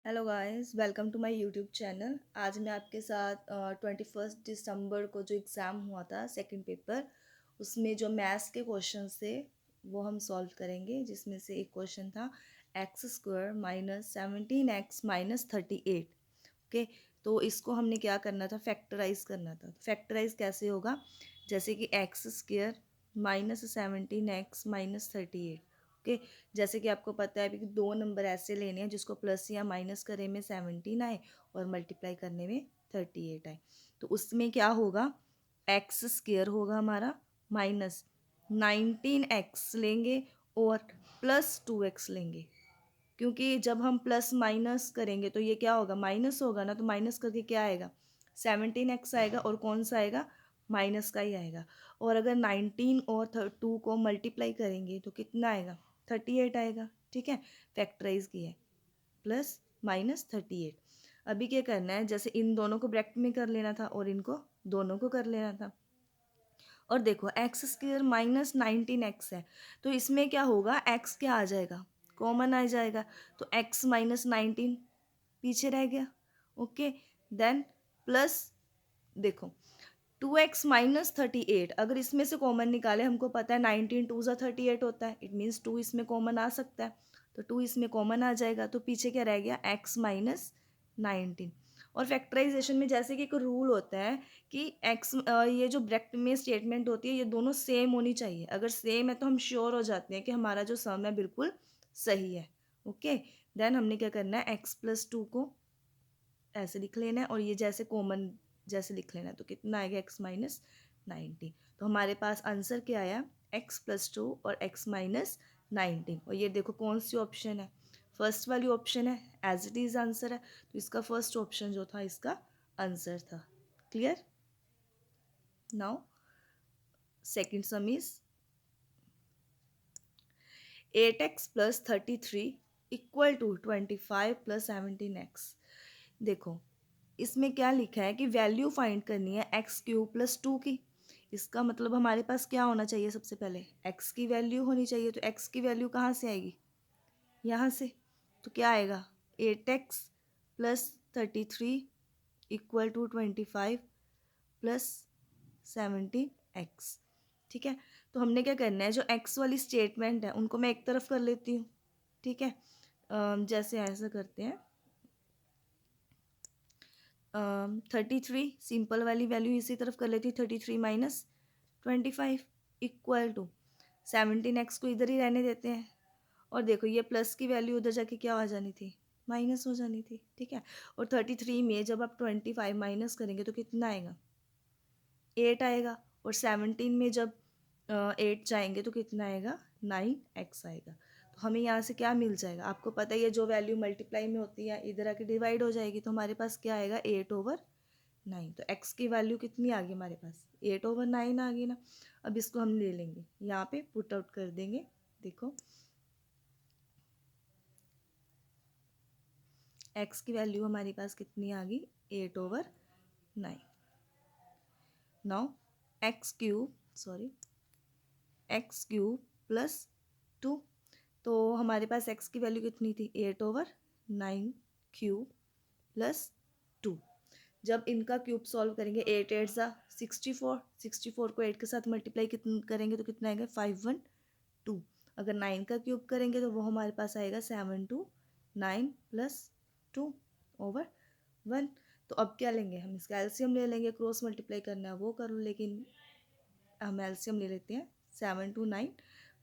Hello guys, welcome to my YouTube channel. आज मैं आपके साथ 21 दिसंबर को जो एग्ज़ाम हुआ था सेकंड पेपर, उसमें जो मैथ्स के क्वेश्चन थे वो हम सॉल्व करेंगे। जिसमें से एक क्वेश्चन था x square minus 17x minus 38। Okay, तो इसको हमने क्या करना था, फैक्टराइज करना था। फैक्टराइज कैसे होगा, जैसे कि x square minus 17x minus 38। Okay, जैसे कि आपको पता है कि दो नंबर ऐसे लेने हैं जिसको प्लस या माइनस करने में 17 आए और मल्टीप्लाई करने में 38 आए। तो उसमें क्या होगा, एक्स स्क्वायर होगा हमारा माइनस 19x लेंगे और प्लस 2x लेंगे। क्योंकि जब हम प्लस माइनस करेंगे तो ये क्या होगा, माइनस होगा ना, तो माइनस करके क्या आएगा, 17x आएगा और कौन सा आएगा, माइनस का ही आएगा। और अगर 19 और 2 को मल्टीप्लाई करेंगे तो कितना आएगा, 38 आएगा। ठीक है, फैक्टराइज किया है, प्लस माइनस 38। अभी क्या करना है, जैसे इन दोनों को ब्रैकेट में कर लेना था और इनको दोनों को कर लेना था। और देखो एक्स स्क्वायर माइनस 19x है, तो इसमें क्या होगा, एक्स क्या आ जाएगा, कॉमन आ जाएगा। तो x माइनस 19 पीछे रह गया। ओके, देन प्लस, देखो 2x माइनस 38, अगर इसमें से कॉमन निकाले, हमको पता है 19 टू ज़ा 38 होता है, इट मीन्स 2 इसमें कॉमन आ सकता है, तो 2 इसमें कॉमन आ जाएगा। तो पीछे क्या रह गया, x माइनस 19। और फैक्टराइजेशन में जैसे कि एक रूल होता है कि ये जो ब्रैकेट में स्टेटमेंट होती है ये दोनों सेम होनी चाहिए। अगर सेम है तो हम श्योर हो जाते हैं कि हमारा जो सम है बिल्कुल सही है। ओके, देन हमने क्या करना है, x+2 को ऐसे लिख लेना है और ये जैसे कॉमन जैसे लिख लेना है। तो कितना आएगा, x माइनस 19। तो हमारे पास आंसर क्या आया, x+2 और x माइनस 19। और ये देखो कौन सी ऑप्शन है, फर्स्ट वाली ऑप्शन है, एज इट इज़ आंसर है। तो इसका फर्स्ट ऑप्शन जो था इसका आंसर था। Clear. Now second sum is 8x plus 33 equal to 25 plus 17x। देखो इसमें क्या लिखा है कि वैल्यू फाइंड करनी है x³ प्लस 2 की। इसका मतलब हमारे पास क्या होना चाहिए, सबसे पहले x की वैल्यू होनी चाहिए। तो x की वैल्यू कहाँ से आएगी, यहाँ से। तो क्या आएगा, 8x plus 33 equal to 25 plus 17x। ठीक है, तो हमने क्या करना है, जो x वाली स्टेटमेंट है उनको मैं एक तरफ कर लेती हूँ। ठीक है, जैसे ऐसा करते हैं, 33 सिंपल वाली वैल्यू इसी तरफ कर लेती हूँ, 33 माइनस 25 इक्वल टू 17x को इधर ही रहने देते हैं। और देखो ये प्लस की वैल्यू उधर जाके क्या हो जानी थी, माइनस हो जानी थी। ठीक है, और 33 में जब आप 25 माइनस करेंगे तो कितना आएगा, 8 आएगा। और 17 में जब 8 जाएंगे तो कितना आएगा, 9x आएगा। तो हमें यहाँ से क्या मिल जाएगा, आपको पता ही है जो वैल्यू मल्टीप्लाई में होती है इधर आके डिवाइड हो जाएगी। तो हमारे पास क्या आएगा, 8/9। तो x की वैल्यू कितनी आ गई हमारे पास, 8/9 आ गई ना। अब इसको हम ले लेंगे, यहाँ पे पुट आउट कर देंगे। देखो x की वैल्यू हमारे पास कितनी आ गई, 8/9। Now x³ plus 2। तो हमारे पास x की वैल्यू कितनी थी, 8/9³ प्लस 2। जब इनका क्यूब सॉल्व करेंगे, 8 8 ज़ा 64, 64 को 8 के साथ मल्टीप्लाई कितन करेंगे तो कितना आएगा, 512। अगर 9 का क्यूब करेंगे तो वो हमारे पास आएगा 729 प्लस 2/1। तो अब क्या लेंगे, हम इसका एलसीएम ले लेंगे, क्रॉस मल्टीप्लाई करना है वो कर लो, लेकिन हम एलसीएम ले लेते हैं। 729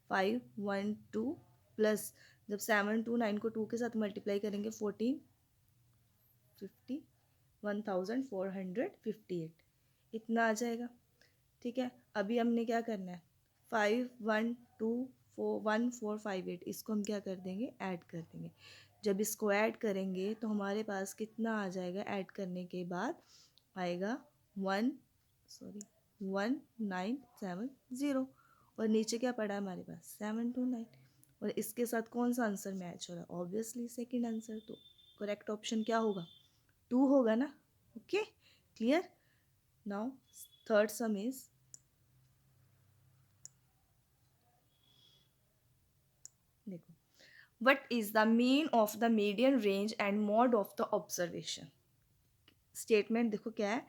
512 प्लस, जब 729 को 2 के साथ मल्टीप्लाई करेंगे 1450 1458 इतना आ जाएगा। ठीक है, अभी हमने क्या करना है, 51241458 इसको हम क्या कर देंगे, ऐड कर देंगे। जब इसको ऐड करेंगे तो हमारे पास कितना आ जाएगा, ऐड करने के बाद आएगा 1970। और नीचे क्या पड़ा है हमारे पास, 729। और इसके साथ कौन सा आंसर मैच हो रहा है, ऑब्वियसली सेकंड आंसर। तो करेक्ट ऑप्शन क्या होगा, 2 होगा ना। Okay, clear. Now third sum is, देखो what is the mean of the median range and mode of the observation. Statement देखो क्या है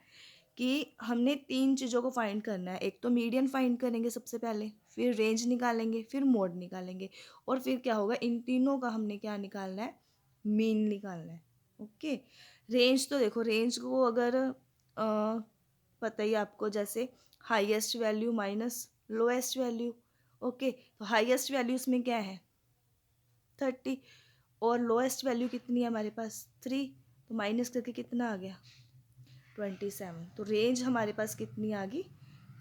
कि हमने तीन चीज़ों को फाइंड करना है। एक तो मीडियन फाइंड करेंगे सबसे पहले, फिर रेंज निकालेंगे, फिर मोड निकालेंगे, और फिर क्या होगा, इन तीनों का हमने क्या निकालना है, मीन निकालना है। ओके। रेंज तो देखो, रेंज को अगर पता ही आपको, जैसे highest value minus lowest value. Okay, तो हाईएस्ट वैल्यू इसमें क्या है 30, और लोएस्ट वैल्यू कितनी है हमारे पास 3, तो माइनस करके कितना आ गया 27। तो रेंज हमारे पास कितनी आ गई,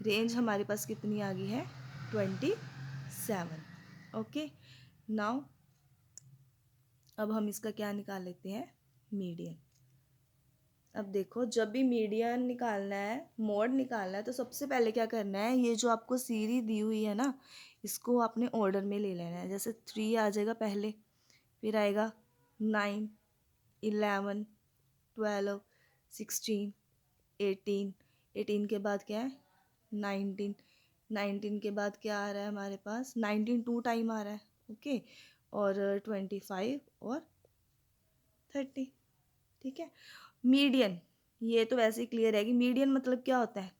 रेंज हमारे पास कितनी आ गई है 27। ओके। नाउ अब हम इसका क्या निकाल लेते हैं, मीडियन। अब देखो, जब भी मीडियन निकालना है, मोड निकालना है, तो सबसे पहले क्या करना है, ये जो आपको सीरीज दी हुई है ना, इसको आपने ऑर्डर में ले लेना है। जैसे 3 आ जाएगा पहले, फिर आएगा 9, 11, 12, 16, 18, 18 के बाद क्या है 19, 19 के बाद क्या आ रहा है हमारे पास, 19 टू टाइम आ रहा है। ओके, और 25 और 30। ठीक है। मीडियन, ये तो वैसे ही क्लियर है कि मीडियन मतलब क्या होता है,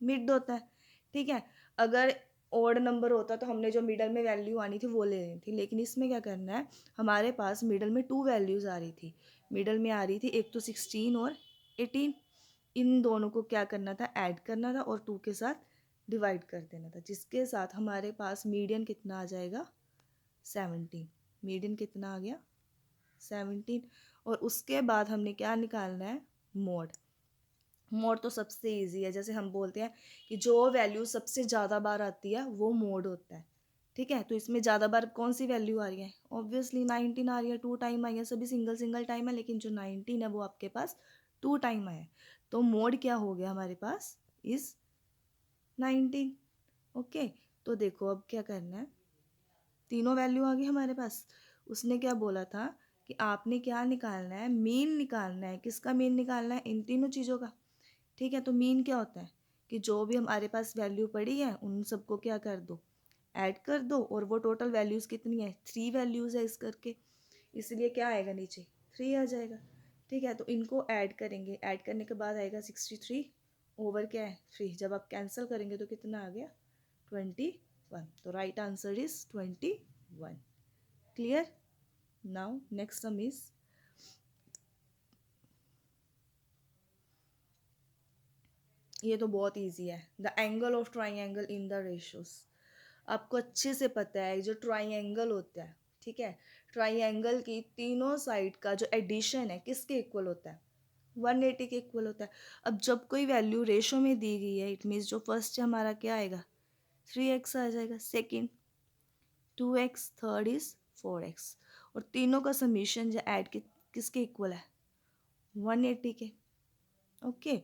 मिड होता है। ठीक है। अगर ओड नंबर होता तो हमने जो मिडल में वैल्यू आनी थी वो ले लेनी थी, लेकिन इसमें क्या करना है, हमारे पास मिडल में 2 वैल्यूज़ आ रही थी। मिडल में आ रही थी एक तो 16 और 18, इन दोनों को क्या करना था, ऐड करना था और 2 के साथ डिवाइड कर देना था, जिसके साथ हमारे पास मीडियन कितना आ जाएगा 17। मीडियन कितना आ गया 17। और उसके बाद हमने क्या निकालना है, मोड। मोड तो सबसे इजी है, जैसे हम बोलते हैं कि जो वैल्यू सबसे ज़्यादा बार आती है वो मोड होता है। ठीक है, तो इसमें ज़्यादा बार कौन सी वैल्यू आ रही है, ऑब्वियसली 19 आ रही है, 2 टाइम आई है, सभी सिंगल सिंगल टाइम है, लेकिन जो 19 है वो आपके पास 2 टाइम आया है। तो मोड क्या हो गया हमारे पास इज़ 19। ओके, तो देखो अब क्या करना है, तीनों वैल्यू आ गई हमारे पास। उसने क्या बोला था कि आपने क्या निकालना है, मीन निकालना है। किसका मीन निकालना है, इन तीनों चीज़ों का। ठीक है, तो मीन क्या होता है कि जो भी हमारे पास वैल्यू पड़ी है उन सबको क्या कर दो, ऐड कर दो, और वो टोटल वैल्यूज़ कितनी है, 3 वैल्यूज़ है इस करके, इसलिए क्या आएगा नीचे 3 आ जाएगा। ठीक है, तो इनको ऐड करेंगे, ऐड करने के बाद आएगा 63 ओवर क्या है 3, जब आप कैंसिल करेंगे तो कितना आ गया 21। तो right answer is 21। Clear. Now next sum is, ये तो बहुत इजी है, the angle of triangle in the ratios. आपको अच्छे से पता है जो ट्राइंगल होता है, ठीक है, ट्राइंगल की तीनों साइड का जो एडिशन है किसके इक्वल होता है, 180 के इक्वल होता है। अब जब कोई वैल्यू रेशो में दी गई है, इट मीन्स जो फर्स्ट है हमारा क्या आएगा 3x आ जाएगा, second 2x, third is 4x, और तीनों का समीशन जो ऐड किसके इक्वल है 180 के। ओके,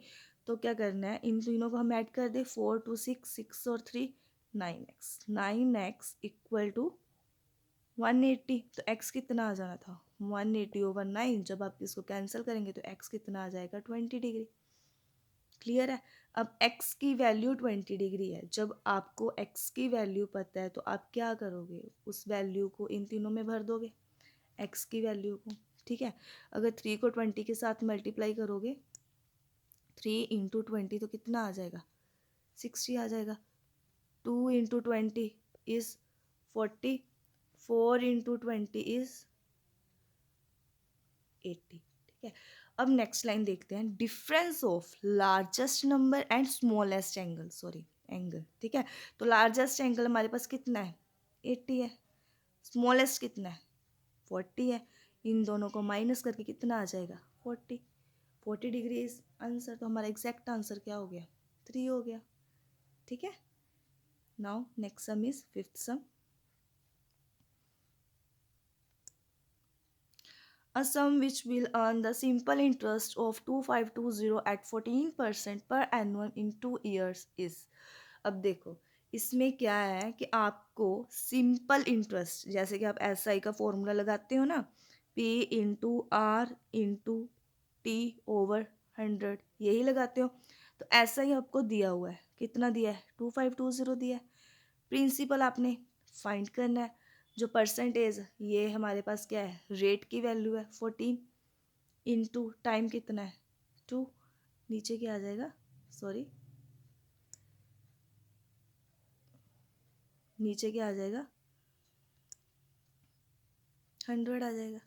तो क्या करना है, इन तीनों को हम ऐड कर दे, 4 2 6, 6 और 3 9x, 9x इक्वल टू 180। तो x कितना आ जाना था 180 ओवर 9, जब आप इसको कैंसिल करेंगे तो x कितना आ जाएगा 20 डिग्री। क्लियर है। अब x की वैल्यू 20 डिग्री है, जब आपको x की वैल्यू पता है तो आप क्या करोगे, उस वैल्यू को इन तीनों में भर दोगे x की वैल्यू को। ठीक है, अगर 3 को 20 के साथ मल्टीप्लाई करोगे, 3 इंटू 20 तो कितना आ जाएगा 60 आ जाएगा। 2 इंटू 20 इज़ 40, 4 इंटू 20 इज़ 80। ठीक है, अब नेक्स्ट लाइन देखते हैं, difference of largest number and smallest angle, sorry angle. ठीक है, तो लार्जेस्ट एंगल हमारे पास कितना है 80 है, स्मॉलेस्ट कितना है 40 है, इन दोनों को माइनस करके कितना आ जाएगा 40, 40 डिग्री इज आंसर। तो हमारा एग्जैक्ट आंसर क्या हो गया 3 हो गया। ठीक है, now next sum is fifth some. A sum which will earn the simple interest of 2520 at 14% per annum in 2 years is। अब देखो, इसमें क्या है कि आपको सिंपल इंटरेस्ट, जैसे कि आप SI का फॉर्मूला लगाते हो ना, P into R into T over 100, यही लगाते हो, तो ऐसा ही आपको दिया हुआ है, कितना दिया है 2520 दिया है। प्रिंसिपल आपने फाइंड करना है, जो परसेंटेज ये हमारे पास क्या है, रेट की वैल्यू है 14 इंटू टाइम कितना है 2, नीचे क्या आ जाएगा, सॉरी नीचे क्या आ जाएगा 100 आ जाएगा।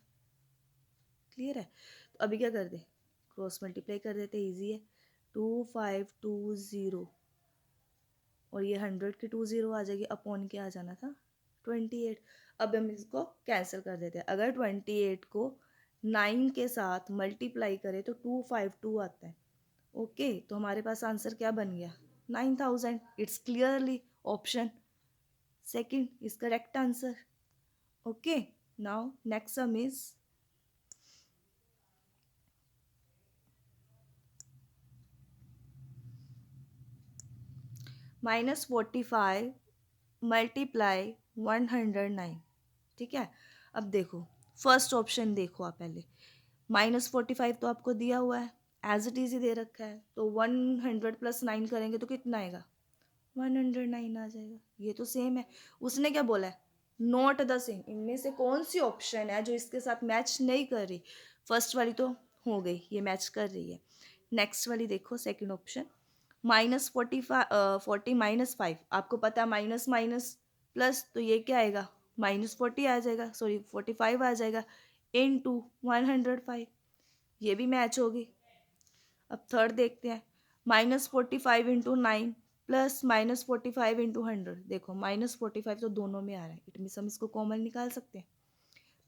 क्लियर है। तो अभी क्या कर दे, क्रॉस मल्टीप्लाई कर देते, इजी है। 2520 और ये 100 की 20 आ जाएगी, अपॉन क्या आ जाना था 28। अब हम इसको कैंसिल कर देते हैं। अगर 28 को 9 के साथ मल्टीप्लाई करें तो 252 आता है। ओके, तो हमारे पास आंसर क्या बन गया 9000। It's clearly option second is correct answer. Okay, now next sum is -45 multiply 109। ठीक है, अब देखो फर्स्ट ऑप्शन देखो आप पहले, -45 तो आपको दिया हुआ है, एज इट इज ही दे रखा है, तो 100 + 9 करेंगे तो कितना आएगा 109 आ जाएगा। ये तो सेम है। उसने क्या बोला है, नॉट द सेम। इनमें से कौन सी ऑप्शन है जो इसके साथ मैच नहीं कर रही, फर्स्ट वाली तो हो गई, ये मैच कर रही है। नेक्स्ट वाली देखो सेकंड ऑप्शन, -40 आपको पता है माइनस माइनस प्लस, तो ये क्या आएगा -40 आ जाएगा, सॉरी 45 आ जाएगा इनटू 105, ये भी मैच होगी। अब थर्ड देखते हैं, -45 इंटू 9 प्लस -45 इंटू 100। देखो -45 तो दोनों में आ रहा है, इट मीन्स हम इसको कॉमन निकाल सकते हैं।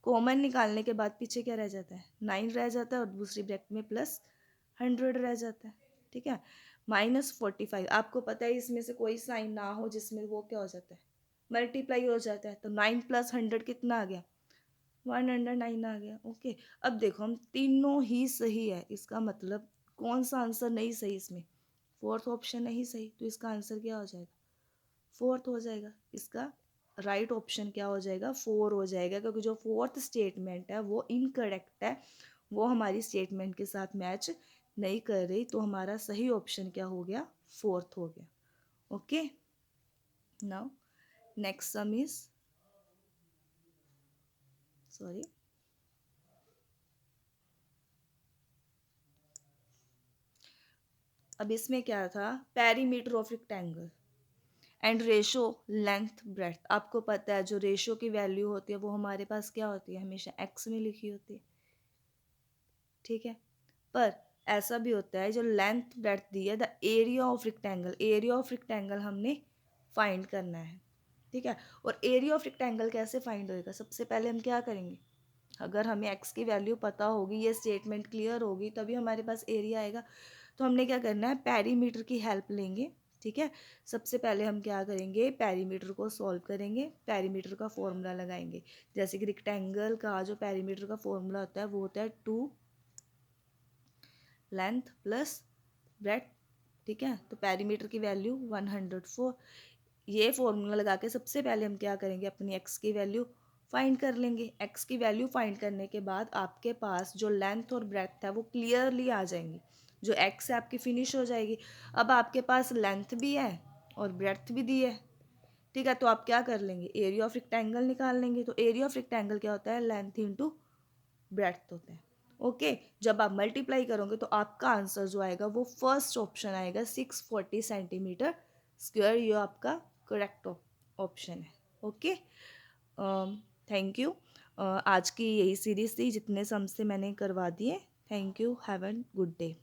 कॉमन निकालने के बाद पीछे क्या रह जाता है 9 रह जाता है, और दूसरी ब्रैकेट में +100 रह जाता है। ठीक है, -45 आपको पता है इसमें से कोई साइन ना हो जिसमें वो क्या हो जाता है मल्टीप्लाई हो जाता है, तो 9 + 100 कितना आ गया 109 आ गया। ओके, अब देखो हम तीनों ही सही है, इसका मतलब कौन सा आंसर नहीं सही इसमें, फोर्थ ऑप्शन नहीं सही, तो इसका आंसर क्या हो जाएगा फोर्थ हो जाएगा। इसका राइट ऑप्शन क्या हो जाएगा 4 हो जाएगा, क्योंकि जो फोर्थ स्टेटमेंट है वो इनकरेक्ट है, वो हमारी स्टेटमेंट के साथ मैच नहीं कर रही, तो हमारा सही ऑप्शन क्या हो गया फोर्थ हो गया। Okay, now next sum is, sorry अब इसमें क्या था, perimeter of rectangle and ratio length breadth. आपको पता है जो रेशो की वैल्यू होती है वो हमारे पास क्या होती है हमेशा एक्स में लिखी होती है। ठीक है, पर ऐसा भी होता है जो लेंथ ब्रेथ दी है, the area of rectangle, area of rectangle हमने फाइंड करना है। ठीक है, और एरिया ऑफ रेक्टेंगल कैसे फाइंड होएगा, सबसे पहले हम क्या करेंगे, अगर हमें एक्स की वैल्यू पता होगी, ये स्टेटमेंट क्लियर होगी, तभी हमारे पास एरिया आएगा। तो हमने क्या करना है पेरीमीटर की हेल्प लेंगे। ठीक है, सबसे पहले हम क्या करेंगे पेरीमीटर को सॉल्व करेंगे, पेरीमीटर का फॉर्मूला लगाएंगे। जैसे कि रेक्टेंगल का जो पेरीमीटर का फॉर्मूला होता है वो होता है 2 लेंथ प्लस ब्रेथ। ठीक है, तो पेरीमीटर की वैल्यू 104। ये फॉर्मूला लगा के सबसे पहले हम क्या करेंगे अपनी एक्स की वैल्यू फाइंड कर लेंगे। एक्स की वैल्यू फाइंड करने के बाद आपके पास जो लेंथ और ब्रेथ है वो क्लियरली आ जाएंगी, जो एक्स है आपकी फिनिश हो जाएगी। अब आपके पास लेंथ भी है और ब्रेथ भी दी है। ठीक है, तो आप क्या कर लेंगे एरिया ऑफ रेक्टेंगल निकाल लेंगे। तो एरिया ऑफ रेक्टेंगल क्या होता है लेंथ इंटू ब्रेथ होता है। ओके, जब आप मल्टीप्लाई करोगे तो आपका आंसर जो आएगा वो फर्स्ट ऑप्शन आएगा 640 सेंटीमीटर स्क्वायर, ये आपका करेक्ट ऑप्शन है। Okay, thank you. आज की यही सीरीज़ थी, जितने सम से मैंने करवा दिए। Thank you, have a good day.